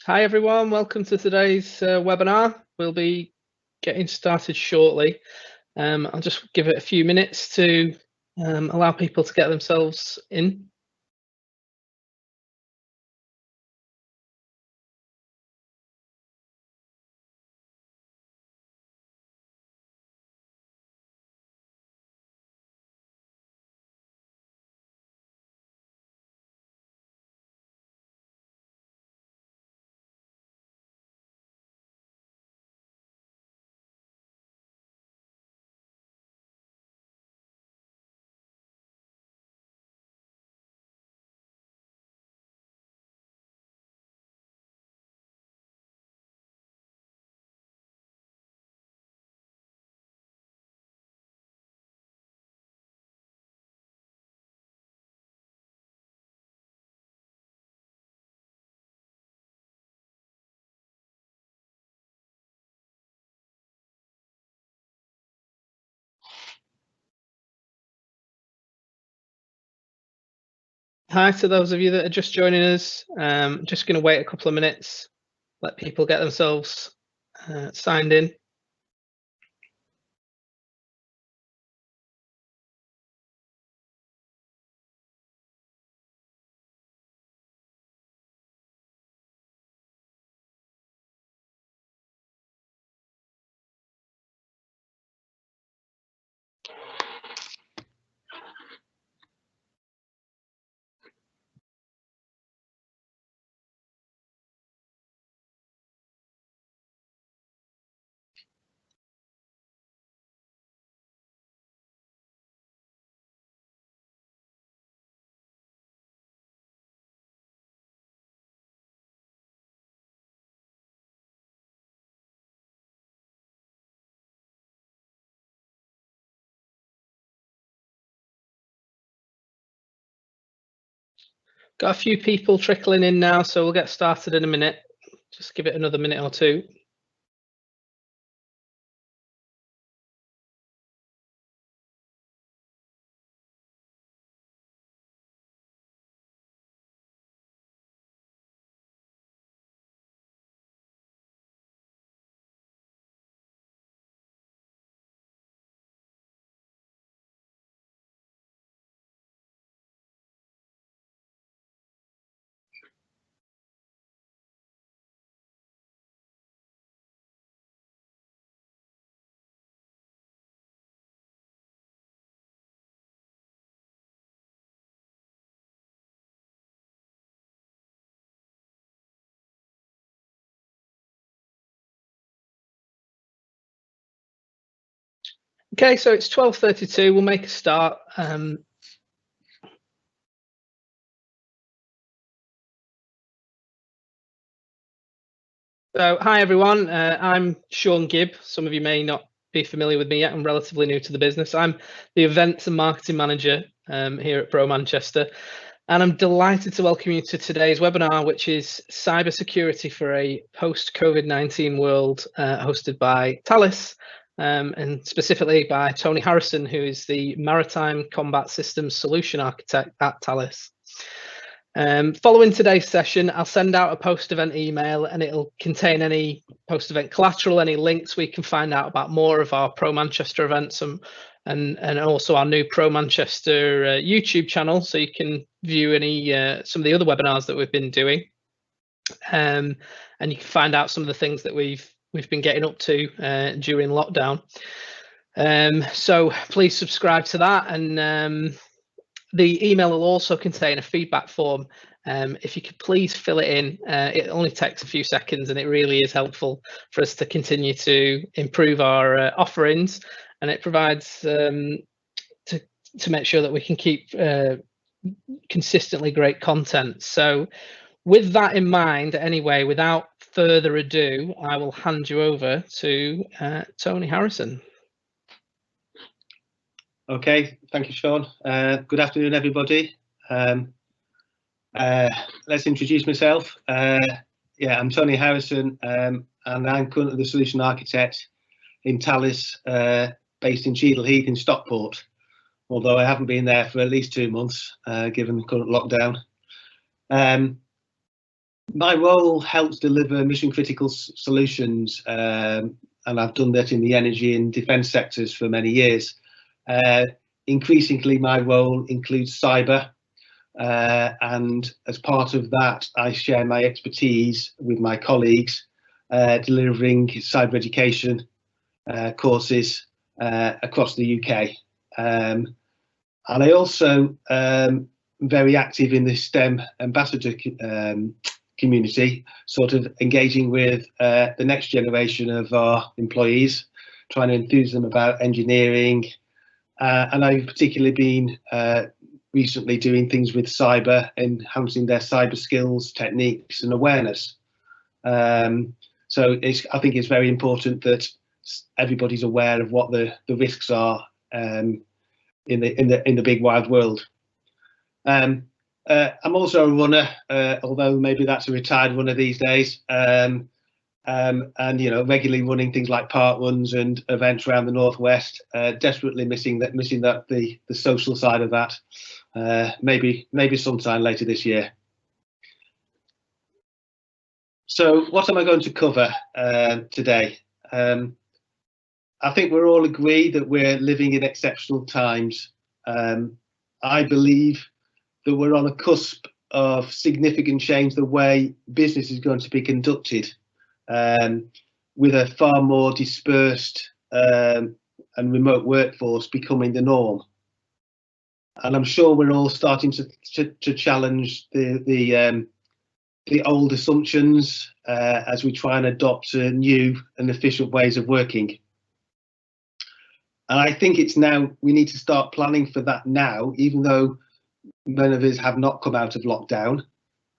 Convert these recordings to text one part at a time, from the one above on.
Hi everyone, welcome to today's webinar. We'll be getting started shortly. I'll just give it a few minutes to allow people to get themselves in. Hi to those of you that are just joining us. Just going to wait a couple of minutes, let people get themselves signed in. Got a few people trickling in now, so we'll get started in a minute. Just give it another minute or two. Okay, so it's 12:32. We'll make a start. So, hi everyone, I'm Sean Gibb. Some of you may not be familiar with me yet. I'm relatively new to the business. I'm the events and marketing manager here at Pro Manchester, and I'm delighted to welcome you to today's webinar, which is Cybersecurity for a post-COVID-19 world, hosted by Thales, and specifically by Tony Harrison, who is the Maritime Combat Systems Solution Architect at Thales. Following today's session, I'll send out a post-event email, and it'll contain any post-event collateral, any links we can find out about more of our Pro Manchester events, and also our new Pro Manchester YouTube channel, so you can view any some of the other webinars that we've been doing, and you can find out some of the things that we've been getting up to during lockdown. So please subscribe to that, and the email will also contain a feedback form. If you could please fill it in, it only takes a few seconds, and it really is helpful for us to continue to improve our offerings, and it provides to make sure that we can keep consistently great content. So with that in mind, anyway, without further ado, I will hand you over to Tony Harrison. Okay, thank you, Sean. Good afternoon, everybody. Let's introduce myself. Yeah, I'm Tony Harrison, and I'm currently the solution architect in Thales, based in Cheadle Heath in Stockport, although I haven't been there for at least 2 months, given the current lockdown. My role helps deliver mission critical solutions, and I've done that in the energy and defence sectors for many years. Increasingly, my role includes cyber, and as part of that, I share my expertise with my colleagues, delivering cyber education courses across the UK. And I also very active in the STEM ambassador community, sort of engaging with the next generation of our employees, trying to enthuse them about engineering. And I've particularly been recently doing things with cyber, enhancing their cyber skills, techniques and awareness. So I think it's very important that everybody's aware of what the risks are in the big wide world. I'm also a runner, although maybe that's a retired runner these days, and regularly running things like park runs and events around the northwest. Desperately missing the social side of that. Maybe sometime later this year. So what am I going to cover today? I think we're all agree that we're living in exceptional times. I believe that we're on a cusp of significant change the way business is going to be conducted, with a far more dispersed and remote workforce becoming the norm. And I'm sure we're all starting to challenge the old assumptions as we try and adopt new and efficient ways of working. And I think it's now we need to start planning for that now, even though many of us have not come out of lockdown,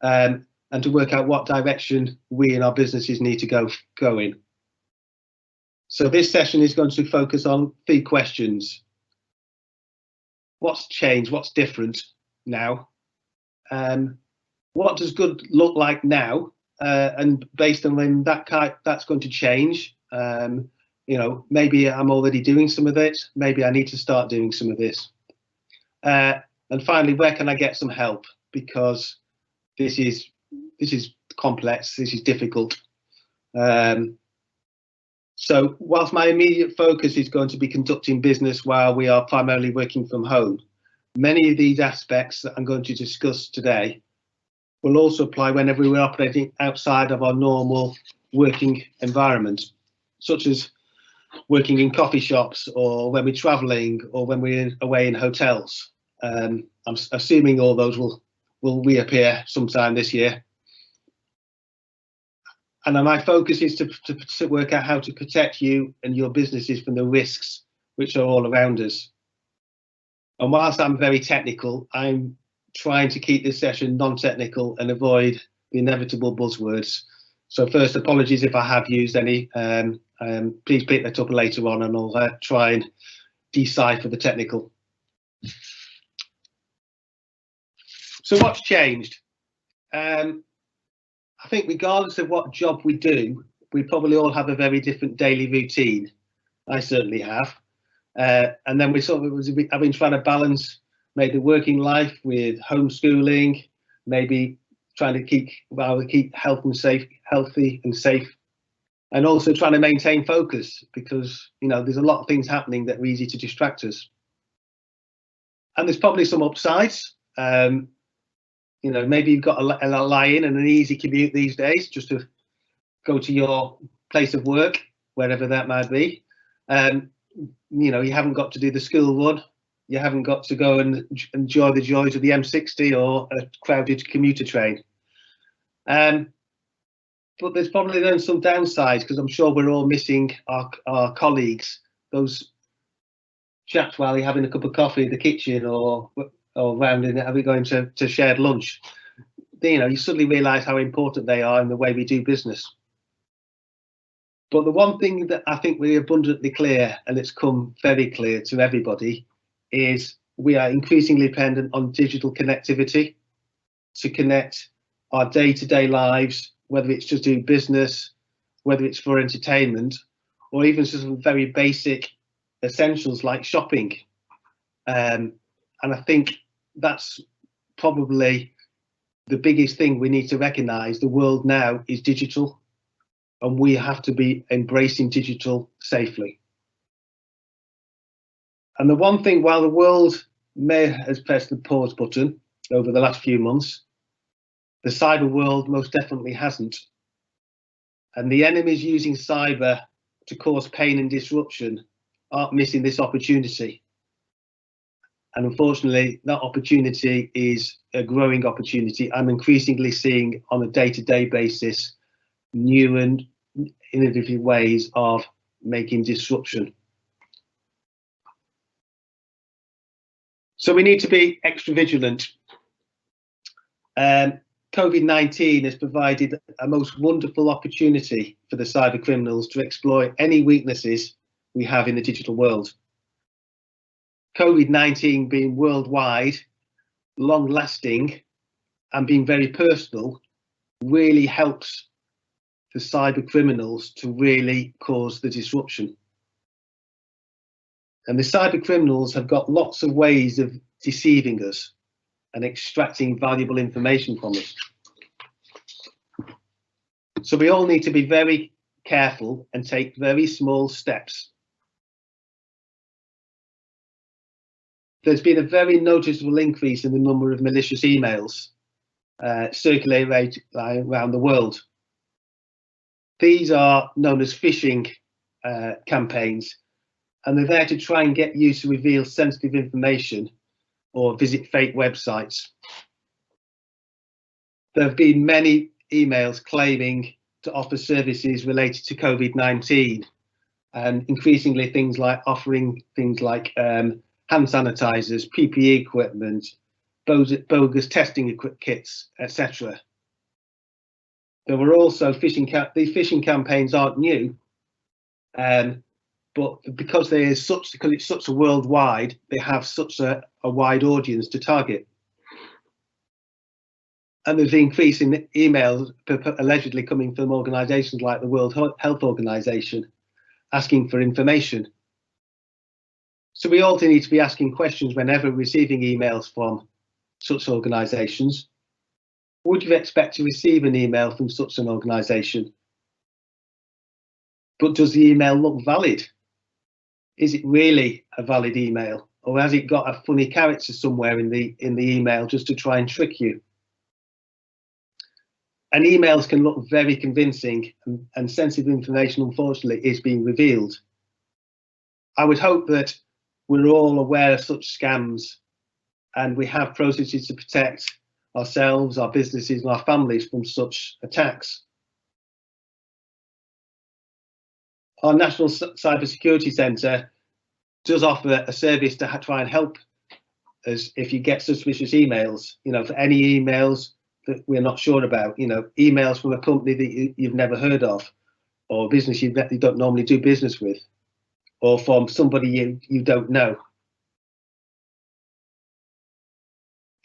and to work out what direction we and our businesses need to go in. So this session is going to focus on 3 questions. What's changed? What's different now? What does good look like now? And based on when that's going to change, maybe I'm already doing some of it. Maybe I need to start doing some of this. And finally, where can I get some help? Because this is complex. This is difficult. So whilst my immediate focus is going to be conducting business while we are primarily working from home, many of these aspects that I'm going to discuss today will also apply whenever we're operating outside of our normal working environment, such as working in coffee shops, or when we're traveling, or when we're away in hotels. I'm assuming all those will reappear sometime this year. And my focus is to work out how to protect you and your businesses from the risks which are all around us. And whilst I'm very technical, I'm trying to keep this session non-technical and avoid the inevitable buzzwords. So first, apologies if I have used any. Please pick that up later on, and I'll try and decipher the technical. So what's changed? I think regardless of what job we do, we probably all have a very different daily routine. I certainly have. And then I've been trying to balance maybe working life with homeschooling, maybe trying to keep healthy and safe, and also trying to maintain focus, because there's a lot of things happening that are easy to distract us. And there's probably some upsides. Maybe you've got a lie-in and an easy commute these days, just to go to your place of work, wherever that might be. You haven't got to do the school run. You haven't got to go and enjoy the joys of the M60 or a crowded commuter train. But there's probably then some downsides, because I'm sure we're all missing our colleagues, those chaps while you're having a cup of coffee in the kitchen, or round in it, are we going to shared lunch? You suddenly realise how important they are in the way we do business. But the one thing that I think we're abundantly clear, and it's come very clear to everybody, is we are increasingly dependent on digital connectivity to connect our day-to-day lives, whether it's to do business, whether it's for entertainment, or even some very basic essentials like shopping. And I think that's probably the biggest thing we need to recognise, the world now is digital, and we have to be embracing digital safely. And the one thing, while the world may have pressed the pause button over the last few months, the cyber world most definitely hasn't. And the enemies using cyber to cause pain and disruption aren't missing this opportunity. And unfortunately, that opportunity is a growing opportunity. I'm increasingly seeing on a day-to-day basis new and innovative ways of making disruption. So we need to be extra vigilant. COVID-19 has provided a most wonderful opportunity for the cyber criminals to exploit any weaknesses we have in the digital world. COVID-19 being worldwide, long lasting, and being very personal really helps the cyber criminals to really cause the disruption. And the cyber criminals have got lots of ways of deceiving us and extracting valuable information from us. So we all need to be very careful and take very small steps. There's been a very noticeable increase in the number of malicious emails circulating around the world. These are known as phishing campaigns, and they're there to try and get you to reveal sensitive information or visit fake websites. There have been many emails claiming to offer services related to COVID-19, and increasingly things like offering things like hand sanitizers, PPE equipment, bogus testing kits, etc. There were also phishing. These phishing campaigns aren't new, but because it's such a worldwide, they have such a wide audience to target. And there's the increase in emails allegedly coming from organisations like the World Health Organization asking for information. So we also need to be asking questions whenever receiving emails from such organisations. Would you expect to receive an email from such an organisation? But does the email look valid? Is it really a valid email, or has it got a funny character somewhere in the email just to try and trick you? And emails can look very convincing, and sensitive information, unfortunately, is being revealed. I would hope that we're all aware of such scams, and we have processes to protect ourselves, our businesses, and our families from such attacks. Our National Cybersecurity Centre does offer a service to try and help us if you get suspicious emails, for any emails that we're not sure about, emails from a company that you've never heard of, or a business you don't normally do business with, or from somebody you don't know.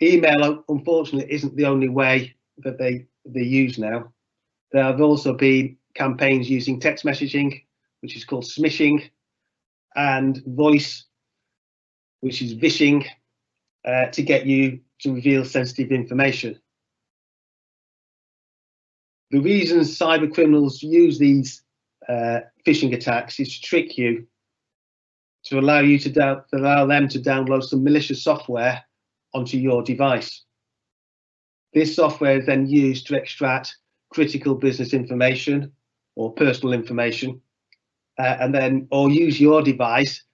Email, unfortunately, isn't the only way that they use now. There have also been campaigns using text messaging, which is called smishing, and voice, which is vishing, to get you to reveal sensitive information. The reason cyber criminals use these phishing attacks is to trick you, to allow them to download some malicious software onto your device. This software is then used to extract critical business information or personal information, or use your device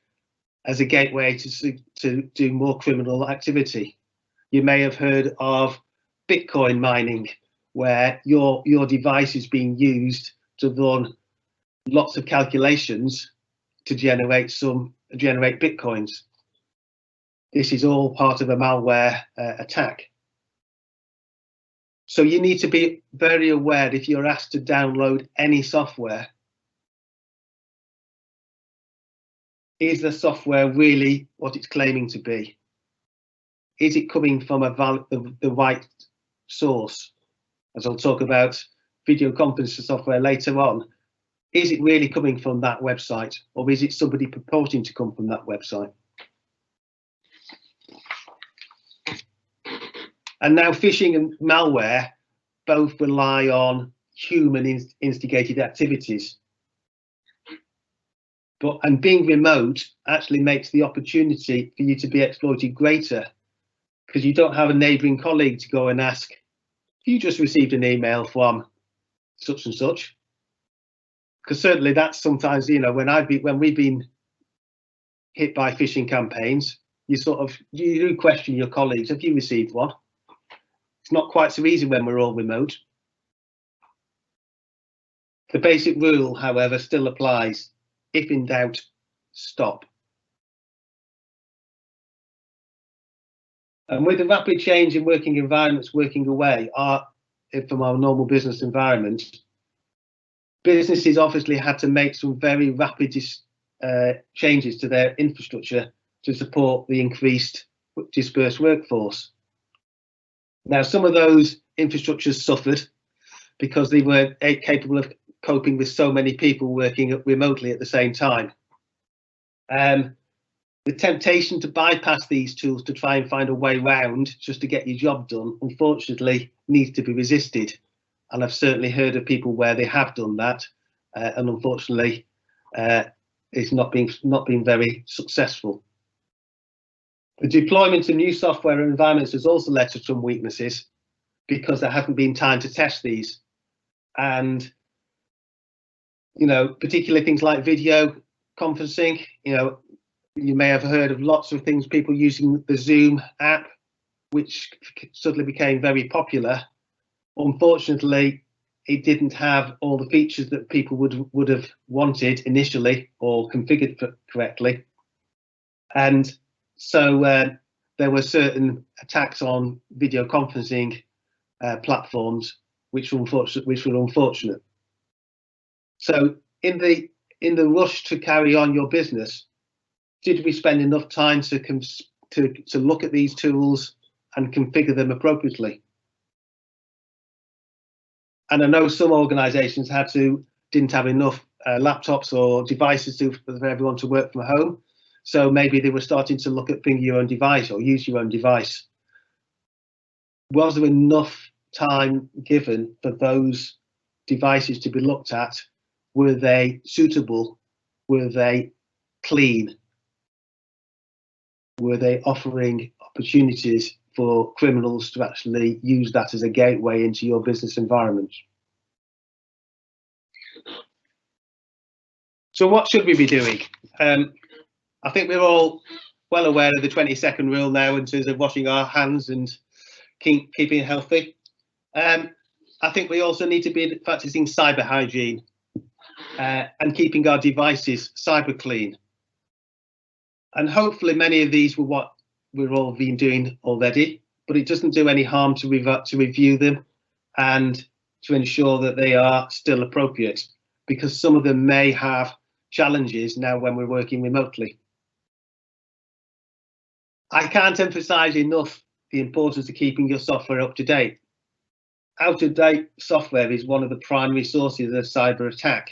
as a gateway to do more criminal activity. You may have heard of Bitcoin mining, where your device is being used to run lots of calculations to generate Bitcoins. This is all part of a malware attack. So you need to be very aware if you're asked to download any software. Is the software really what it's claiming to be? Is it coming from the right source? As I'll talk about video conferencing software later on, is it really coming from that website, or is it somebody purporting to come from that website? And now phishing and malware both rely on human instigated activities. And being remote actually makes the opportunity for you to be exploited greater, because you don't have a neighbouring colleague to go and ask, you just received an email from such and such. Because certainly that's sometimes, you know, when we've been hit by phishing campaigns, you do question your colleagues, have you received one? It's not quite so easy when we're all remote. The basic rule, however, still applies. If in doubt, stop. And with the rapid change in working environments working away from our normal business environment, businesses obviously had to make some very rapid changes to their infrastructure to support the increased dispersed workforce. Now, some of those infrastructures suffered because they weren't capable of coping with so many people working remotely at the same time. The temptation to bypass these tools to try and find a way round just to get your job done, unfortunately, needs to be resisted. And I've certainly heard of people where they have done that, and unfortunately, it's not been very successful. The deployment of new software and environments has also led to some weaknesses because there hasn't been time to test these. And, you know, particularly things like video conferencing, you know, you may have heard of lots of things, people using the Zoom app, which suddenly became very popular. Unfortunately, it didn't have all the features that people would have wanted initially or configured correctly. And so there were certain attacks on video conferencing platforms, which were unfortunate. So in the rush to carry on your business, did we spend enough time to look at these tools and configure them appropriately? And I know some organisations didn't have enough laptops or devices for everyone to work from home. So maybe they were starting to look at bring your own device or use your own device. Was there enough time given for those devices to be looked at? Were they suitable? Were they clean? Were they offering opportunities for criminals to actually use that as a gateway into your business environment? So what should we be doing? I think we're all well aware of the 20-second rule now in terms of washing our hands and keeping healthy. I think we also need to be practicing cyber hygiene and keeping our devices cyber clean. And hopefully many of these were what we've all been doing already, but it doesn't do any harm to review them and to ensure that they are still appropriate, because some of them may have challenges now when we're working remotely. I can't emphasize enough the importance of keeping your software up to date. Out of date software is one of the primary sources of cyber attack.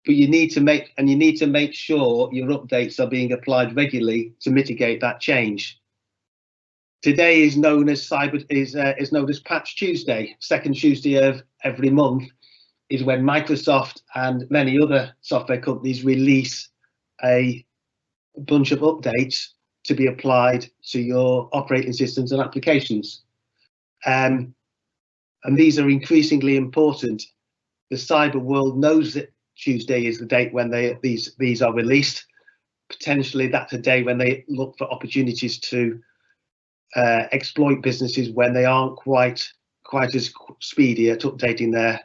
But you need to make sure your updates are being applied regularly to mitigate that change. Today is known as Patch Tuesday. Second Tuesday of every month is when Microsoft and many other software companies release a bunch of updates to be applied to your operating systems and applications. And these are increasingly important. The cyber world knows that Tuesday is the date when these are released. Potentially that's a day when they look for opportunities to exploit businesses when they aren't quite as speedy at updating their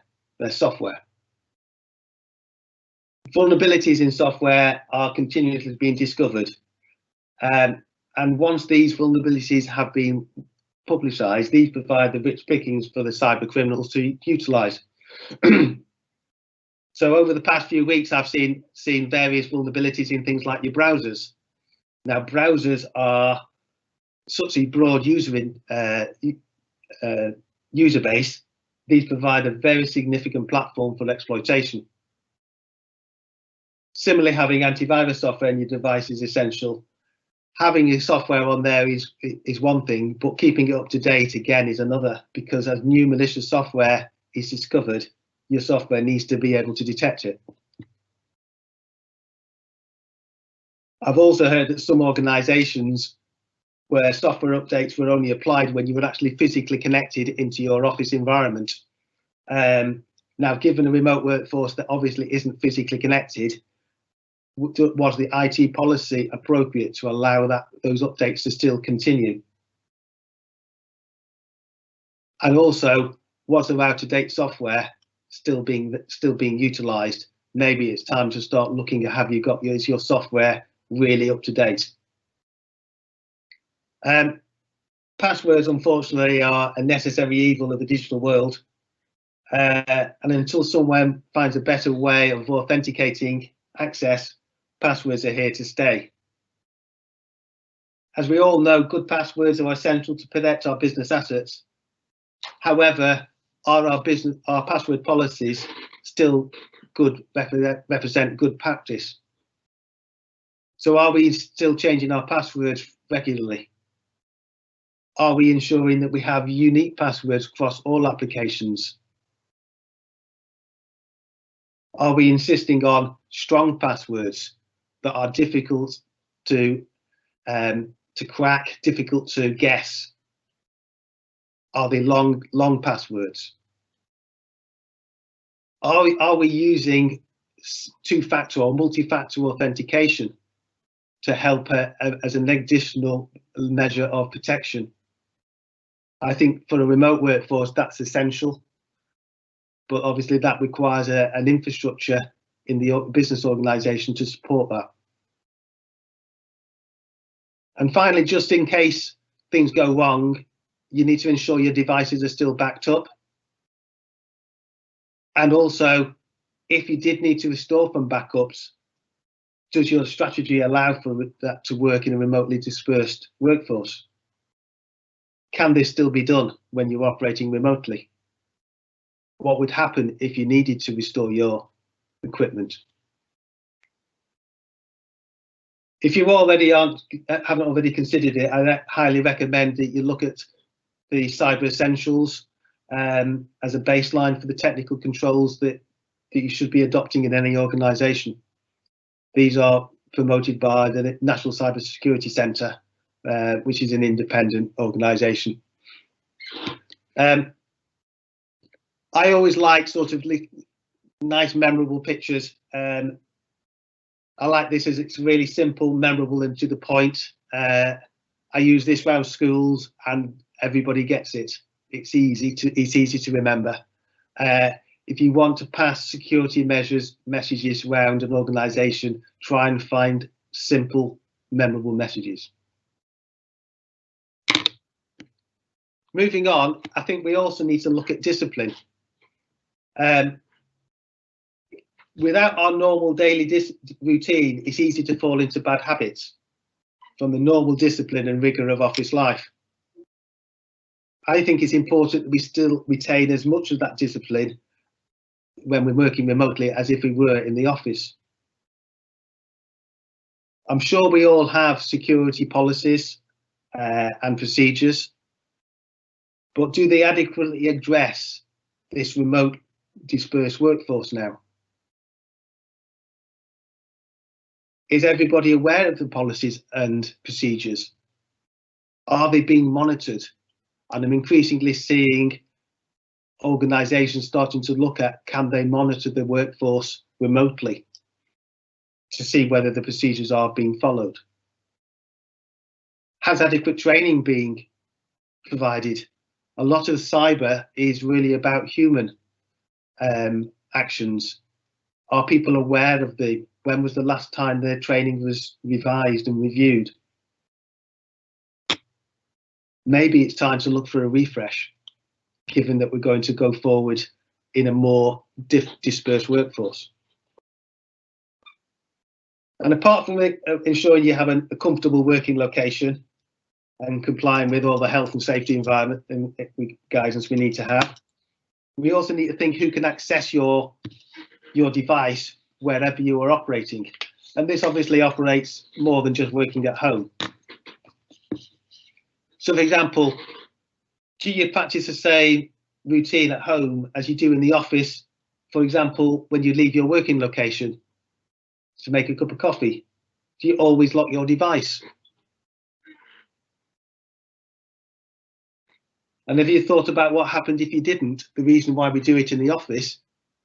software. Vulnerabilities in software are continuously being discovered. And once these vulnerabilities have been publicised, these provide the rich pickings for the cyber criminals to utilise. So over the past few weeks, I've seen various vulnerabilities in things like your browsers. Now, browsers are such a broad user base. These provide a very significant platform for exploitation. Similarly, having antivirus software in your device is essential. having your software on there is one thing, but keeping it up to date again is another, because as new malicious software is discovered, your software needs to be able to detect it. I've also heard that some organisations where software updates were only applied when you were actually physically connected into your office environment. Now, given a remote workforce that obviously isn't physically connected, was the IT policy appropriate to allow those updates to still continue? And also, was there out-of-date software still being utilised? Maybe it's time to start looking at, have you got your software really up to date? Passwords, unfortunately, are a necessary evil of the digital world. And until someone finds a better way of authenticating access, passwords are here to stay. As we all know, good passwords are essential to protect our business assets. However, are our password policies still represent good practice? So are we still changing our passwords regularly? Are we ensuring that we have unique passwords across all applications? Are we insisting on strong passwords that are difficult to crack, difficult to guess? Are they long passwords? Are we using two-factor or multi-factor authentication to help as an additional measure of protection? I think for a remote workforce, that's essential. But obviously that requires an infrastructure in the business organisation to support that. And finally, just in case things go wrong, you need to ensure your devices are still backed up. And also, if you did need to restore from backups, does your strategy allow for that to work in a remotely dispersed workforce? Can this still be done when you're operating remotely? What would happen if you needed to restore your equipment? If you haven't already considered it, I highly recommend that you look at the Cyber Essentials as a baseline for the technical controls that you should be adopting in any organisation. These are promoted by the National Cybersecurity Centre, which is an independent organisation. I always like sort of nice, memorable pictures. I like this as it's really simple, memorable, and to the point. I use this around schools, and everybody gets it. It's easy to remember. If you want to pass security messages around an organisation, try and find simple, memorable messages. Moving on, I think we also need to look at discipline. Without our normal daily routine, it's easy to fall into bad habits from the normal discipline and rigour of office life. I think it's important that we still retain as much of that discipline when we're working remotely as if we were in the office. I'm sure we all have security policies and procedures, but do they adequately address this remote dispersed workforce now? Is everybody aware of the policies and procedures? Are they being monitored? And I'm increasingly seeing organisations starting to look at, can they monitor the workforce remotely to see whether the procedures are being followed? Has adequate training being provided? A lot of cyber is really about human actions. Are people aware of when was the last time their training was revised and reviewed? Maybe it's time to look for a refresh, given that we're going to go forward in a more dispersed workforce. And apart from ensuring you have a comfortable working location and complying with all the health and safety environment and guidance we need to have, we also need to think who can access your device wherever you are operating. And this obviously operates more than just working at home. So, for example, do you practice the same routine at home as you do in the office? For example, when you leave your working location to make a cup of coffee, do you always lock your device? And have you thought about what happened if you didn't? The reason why we do it in the office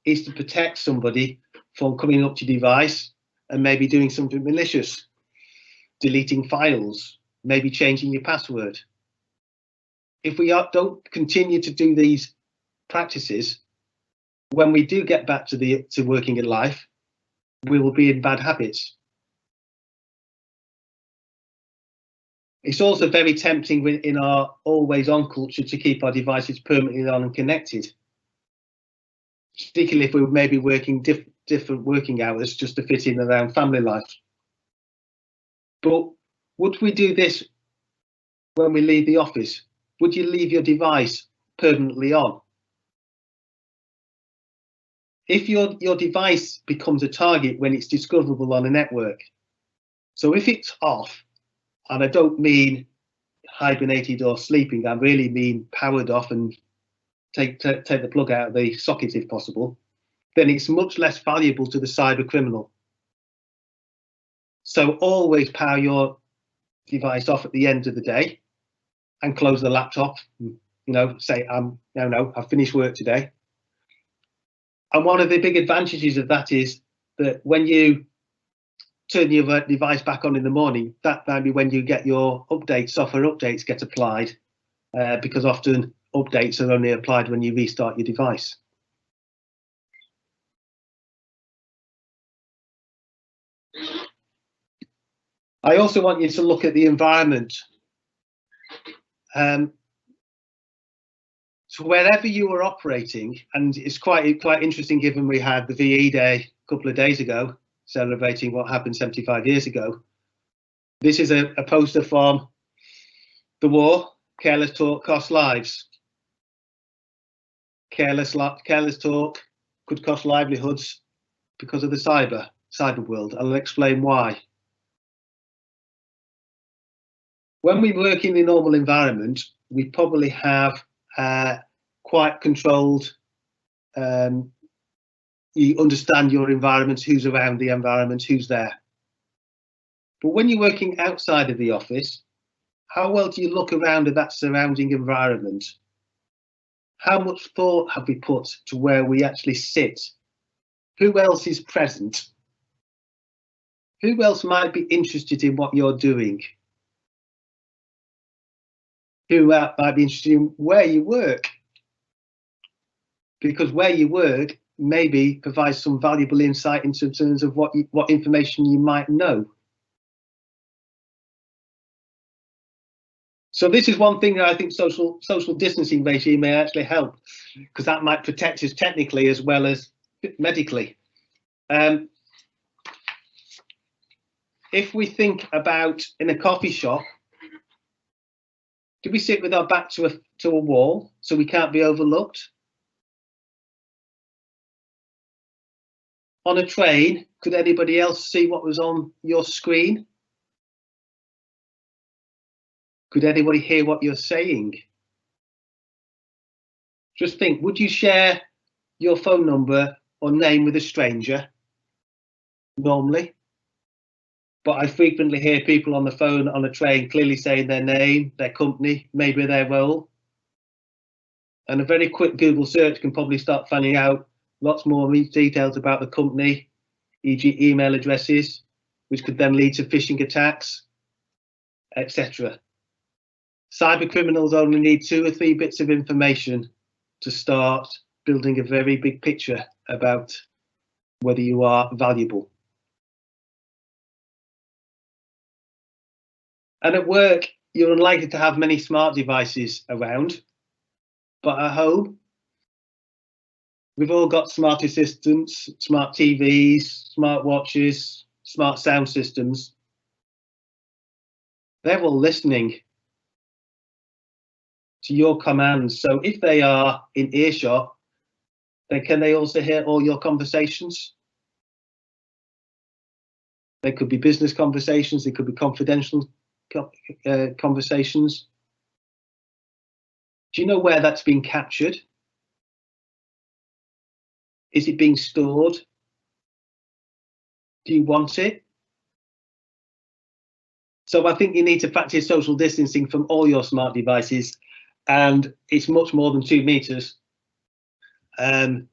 is to protect somebody from coming up to your device and maybe doing something malicious, deleting files, maybe changing your password. If we don't continue to do these practices, when we do get back to working in life, we will be in bad habits. It's also very tempting in our always-on culture to keep our devices permanently on and connected, particularly if we're maybe working different working hours just to fit in around family life. But would we do this when we leave the office? Would you leave your device permanently on? If your device becomes a target when it's discoverable on a network, so if it's off, and I don't mean hibernated or sleeping, I really mean powered off and take the plug out of the socket if possible, then it's much less valuable to the cyber criminal. So always power your device off at the end of the day and close the laptop. You know, say, no, I've finished work today. And one of the big advantages of that is that when you turn your device back on in the morning, that might be when you get your updates, software updates get applied, because often updates are only applied when you restart your device. I also want you to look at the environment. So wherever you are operating, and it's quite interesting given we had the VE Day a couple of days ago, celebrating what happened 75 years ago. This is a poster from the war. Careless talk costs lives. Careless talk could cost livelihoods because of the cyber world. I'll explain why. When we work in the normal environment, we probably have quite controlled, you understand your environment, who's around the environment, who's there. But when you're working outside of the office, how well do you look around at that surrounding environment? How much thought have we put to where we actually sit? Who else is present? Who else might be interested in what you're doing? Who might be interested in where you work? Because where you work maybe provides some valuable insight into terms of what information you might know. So this is one thing that I think social distancing regime may actually help, because that might protect us technically as well as medically. If we think about in a coffee shop, do we sit with our back to a wall so we can't be overlooked? On a train, could anybody else see what was on your screen? Could anybody hear what you're saying? Just think, would you share your phone number or name with a stranger? Normally. But I frequently hear people on the phone on a train clearly saying their name, their company, maybe their role. And a very quick Google search can probably start finding out lots more details about the company, e.g. email addresses, which could then lead to phishing attacks, etc. Cyber criminals only need 2 or 3 bits of information to start building a very big picture about whether you are valuable. And at work, you're unlikely to have many smart devices around, but at home, we've all got smart assistants, smart TVs, smart watches, smart sound systems. They're all listening to your commands. So if they are in earshot, then can they also hear all your conversations? They could be business conversations, they could be confidential conversations. Do you know where that's being captured? Is it being stored? Do you want it? So I think you need to practice social distancing from all your smart devices, and it's much more than 2 meters. And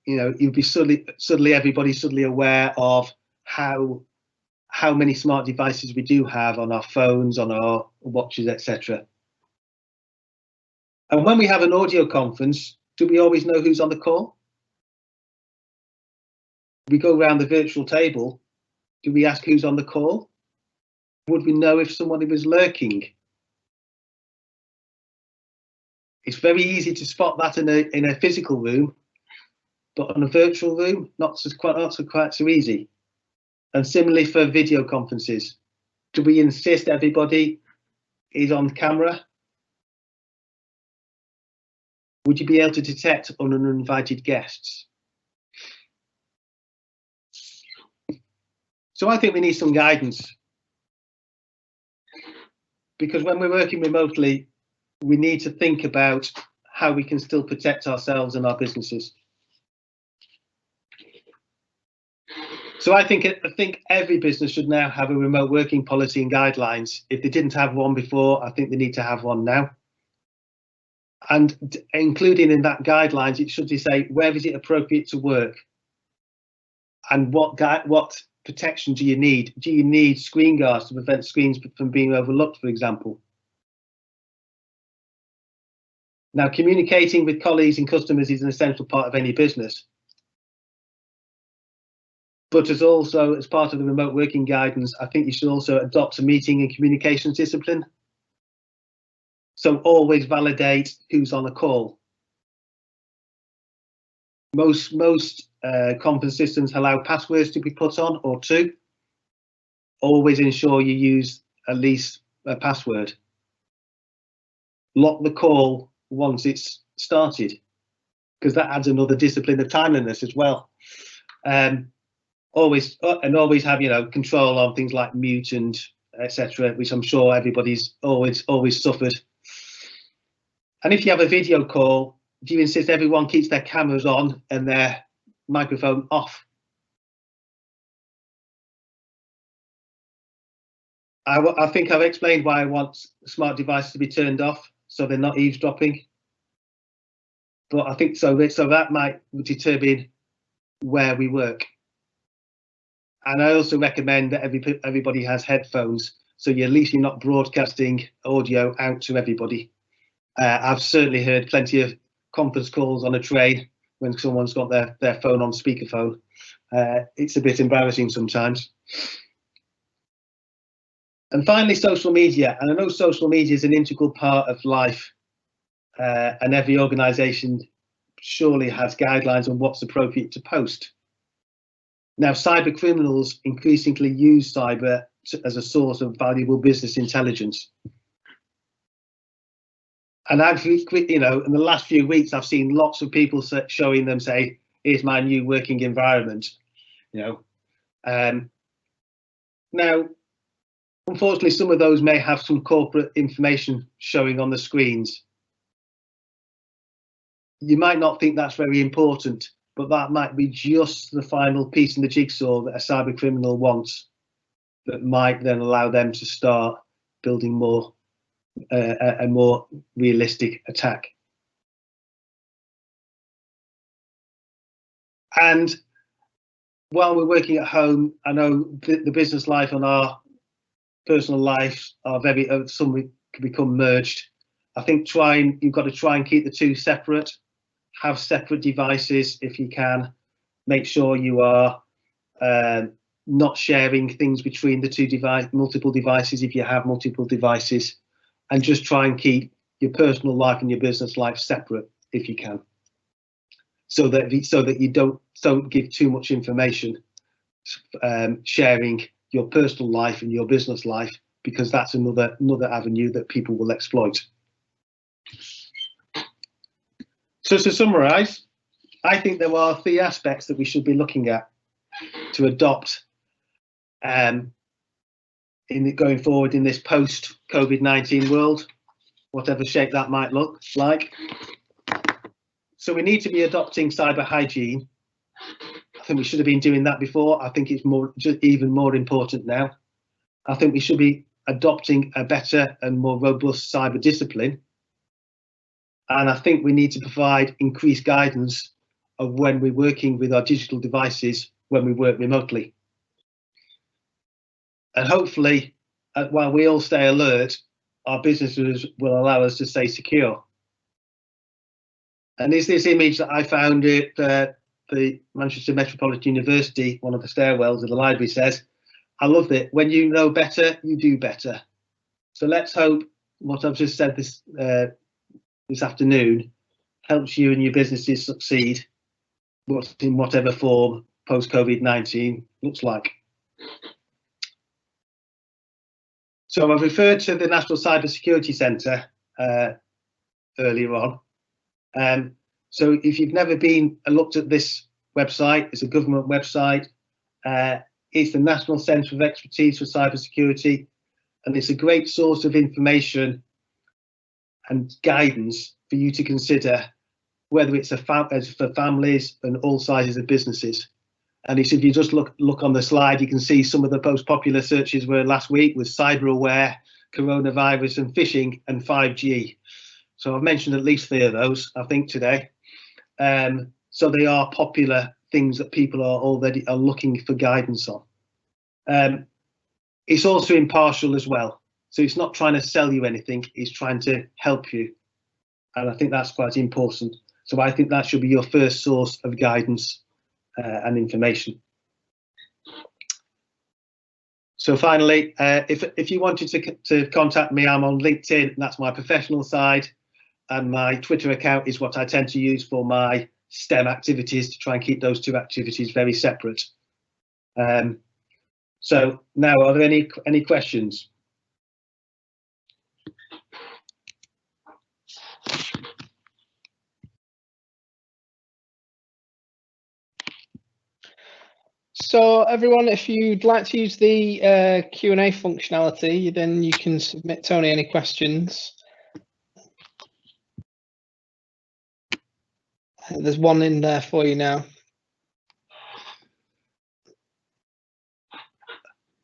you know, you'll be suddenly everybody's suddenly aware of how many smart devices we do have on our phones, on our watches, etc. And when we have an audio conference, do we always know who's on the call? We go around the virtual table. Do we ask who's on the call? Would we know if somebody was lurking? It's very easy to spot that in a physical room, but in a virtual room, not quite so easy. And similarly for video conferences, do we insist everybody is on camera? Would you be able to detect uninvited guests? So I think we need some guidance, because when we're working remotely, we need to think about how we can still protect ourselves and our businesses. So I think every business should now have a remote working policy and guidelines. If they didn't have one before, I think they need to have one now. And including in that guidelines, it should say, where is it appropriate to work? And what protection do you need? Do you need screen guards to prevent screens from being overlooked, for example? Now, communicating with colleagues and customers is an essential part of any business. But as part of the remote working guidance, I think you should also adopt a meeting and communications discipline. So always validate who's on a call. Most conference systems allow passwords to be put on, or 2. Always ensure you use at least a password. Lock the call once it's started, because that adds another discipline of timeliness as well. Always have control on things like mute and etc., which I'm sure everybody's always suffered. And if you have a video call, do you insist everyone keeps their cameras on and their microphone off? I think I've explained why I want smart devices to be turned off, so they're not eavesdropping. But I think so that might determine where we work. And I also recommend that everybody has headphones, so at least you're not broadcasting audio out to everybody. I've certainly heard plenty of conference calls on a train when someone's got their phone on speakerphone. It's a bit embarrassing sometimes. And finally, social media. And I know social media is an integral part of life, and every organisation surely has guidelines on what's appropriate to post. Now, cyber criminals increasingly use cyber as a source of valuable business intelligence. And in the last few weeks, I've seen lots of people showing them, say, here's my new working environment. Now, unfortunately, some of those may have some corporate information showing on the screens. You might not think that's very important, but that might be just the final piece in the jigsaw that a cyber criminal wants, that might then allow them to start building a more realistic attack. And while we're working at home, I know the business life and our personal life are some can become merged. I think you've got to try and keep the two separate. Have separate devices if you can. Make sure you are not sharing things between the multiple devices if you have multiple devices, and just try and keep your personal life and your business life separate if you can, so that you don't give too much information sharing your personal life and your business life, because that's another avenue that people will exploit. So to summarise, I think there are 3 aspects that we should be looking at to adopt going forward in this post-COVID-19 world. whatever shape that might look like. So we need to be adopting cyber hygiene. I think we should have been doing that before. I think it's even more important now. I think we should be adopting a better and more robust cyber discipline. And I think we need to provide increased guidance of when we're working with our digital devices when we work remotely. And hopefully, while we all stay alert, our businesses will allow us to stay secure. And is this image that I found at the Manchester Metropolitan University, one of the stairwells of the library says, I love it. When you know better, you do better. So let's hope what I've just said this afternoon helps you and your businesses succeed in whatever form post-COVID-19 looks like. So I've referred to the National Cybersecurity Centre earlier on. So if you've never been looked at this website, it's a government website. It's the National Centre of Expertise for Cybersecurity, and it's a great source of information and guidance for you to consider, whether it's for families and all sizes of businesses. And if you just look on the slide, you can see some of the most popular searches were last week was cyber aware, coronavirus and phishing and 5G. So I've mentioned at least 3 of those, I think, today. So they are popular things that people are looking for guidance on. It's also impartial as well. So it's not trying to sell you anything, it's trying to help you. And I think that's quite important. So I think that should be your first source of guidance and information. So finally, if you wanted to contact me, I'm on LinkedIn, that's my professional side, and my Twitter account is what I tend to use for my STEM activities, to try and keep those 2 activities very separate. So now, are there any questions? So everyone, if you'd like to use the Q&A functionality, then you can submit Tony any questions. There's one in there for you now.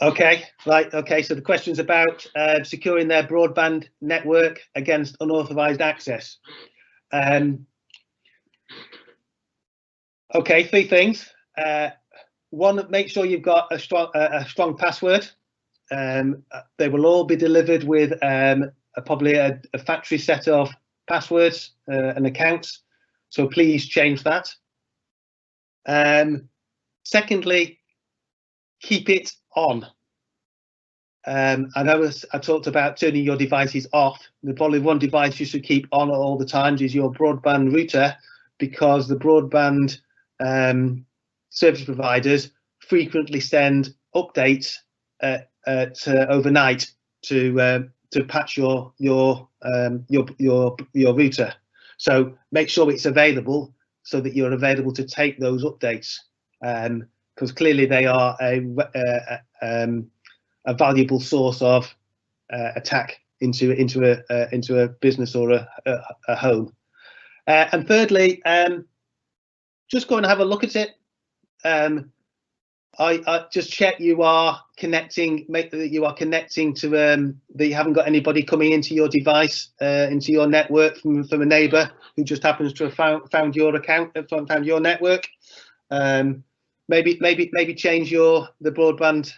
Okay, right. Okay, so the question's about securing their broadband network against unauthorized access. Okay, 3 things. One, make sure you've got a strong password. They will all be delivered with probably a factory set of passwords and accounts. So please change that. Secondly, keep it on. I know I talked about turning your devices off. The probably one device you should keep on at all the times is your broadband router, because the broadband service providers frequently send updates overnight to patch your router. So make sure it's available so that you're available to take those updates, because clearly they are a valuable source of attack into a business or a home. And thirdly, just go and have a look at it. I just check you are connecting, make that you are connecting to that you haven't got anybody coming into your device, into your network from a neighbour who just happens to have found your account, found your network. Maybe change the broadband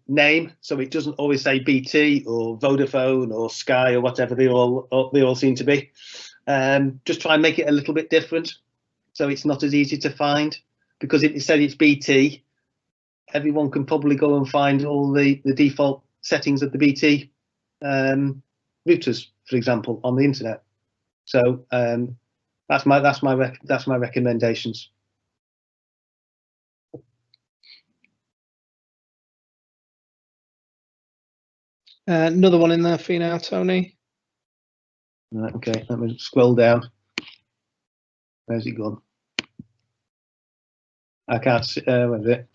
name so it doesn't always say BT or Vodafone or Sky or whatever they all seem to be. Just try and make it a little bit different so it's not as easy to find, because if it said it's BT, everyone can probably go and find all the default settings of the BT routers, for example, on the internet. So that's my recommendations. Another one in there for you now, Tony. Right, okay, let me scroll down. Where's it gone? I can't see. Where is it?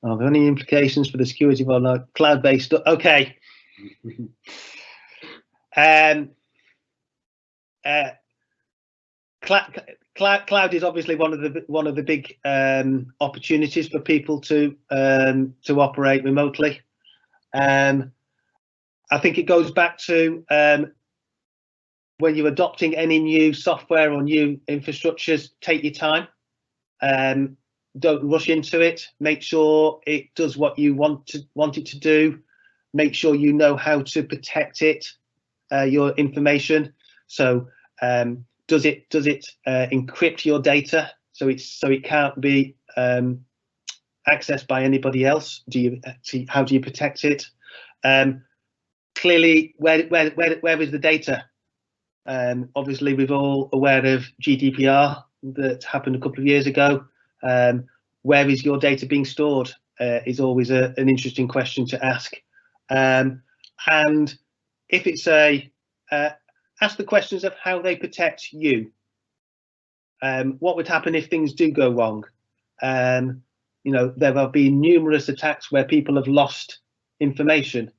Are there any implications for the security of our cloud-based? Okay. Cloud is obviously one of the big opportunities for people to operate remotely. I think it goes back to when you're adopting any new software or new infrastructures, take your time. Don't rush into it. Make sure it does what you want it to do. Make sure you know how to protect it, your information. So does it encrypt your data so it can't be accessed by anybody else? How do you protect it? Clearly, where is the data? Obviously, we're all aware of GDPR that happened a couple of years ago. Where is your data being stored is always an interesting question to ask. And if it's ask the questions of how they protect you. What would happen if things do go wrong? You know, there have been numerous attacks where people have lost information.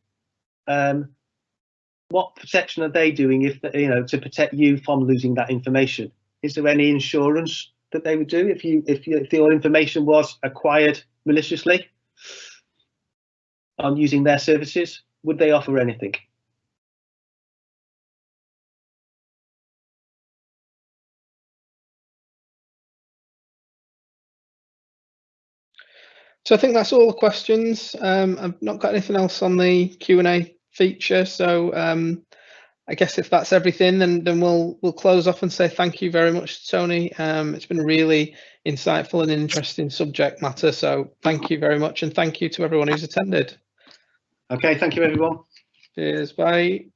What protection are they doing if to protect you from losing that information? Is there any insurance that they would do if your information was acquired maliciously on using their services? Would they offer anything? So I think that's all the questions. I've not got anything else on the Q&A feature. So I guess if that's everything, then we'll close off and say thank you very much, Tony. It's been a really insightful and interesting subject matter. So thank you very much, and thank you to everyone who's attended. Okay, thank you, everyone. Cheers, bye.